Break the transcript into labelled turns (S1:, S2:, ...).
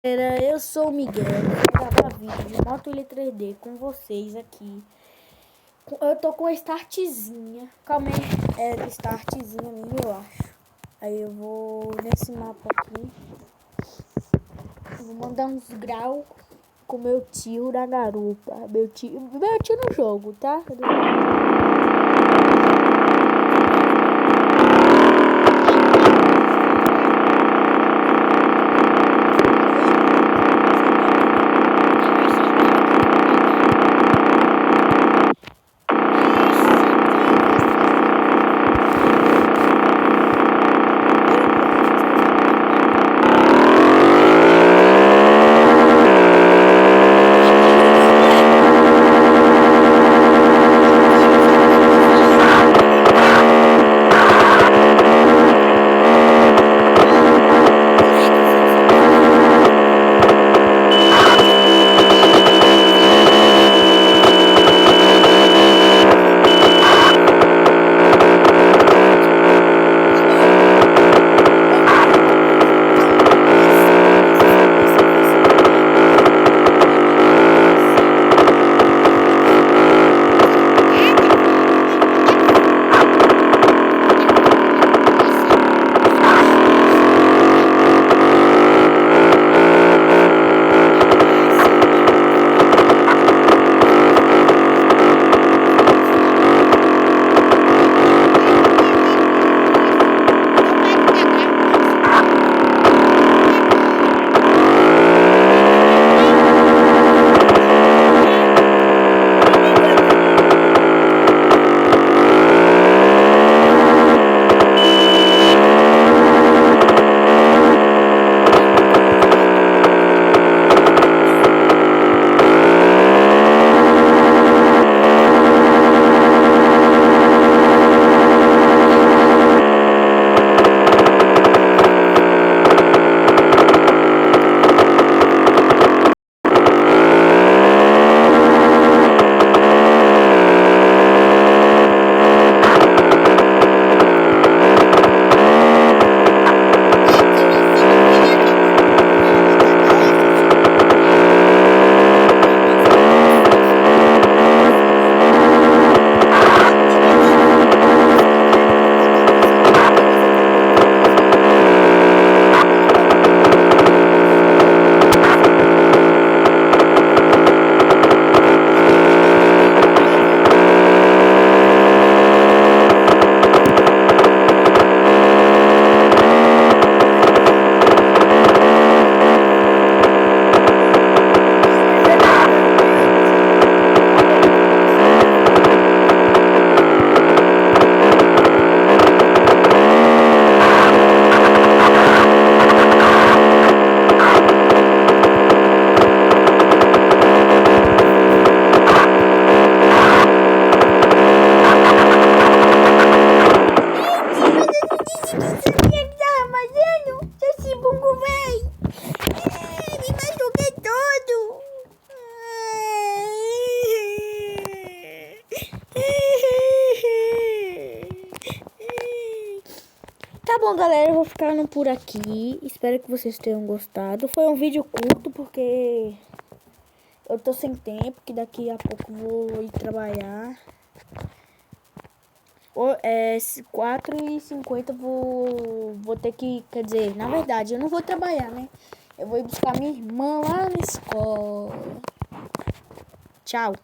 S1: Eu sou o Miguel, vou gravar vídeo de Moto Ilha 3D com vocês aqui. Eu tô com a startzinha. Calma aí, é startzinha minha, eu acho. Aí eu vou nesse mapa aqui. Vou mandar uns graus com meu tio na garupa. Meu tio no jogo, tá? Tá bom, galera, eu vou ficando por aqui. Espero que vocês tenham gostado. Foi um vídeo curto porque eu tô sem tempo, que daqui a pouco vou ir trabalhar. 4h50 vou ter que, quer dizer, na verdade, eu não vou trabalhar, né? Eu vou ir buscar minha irmã lá na escola. Tchau.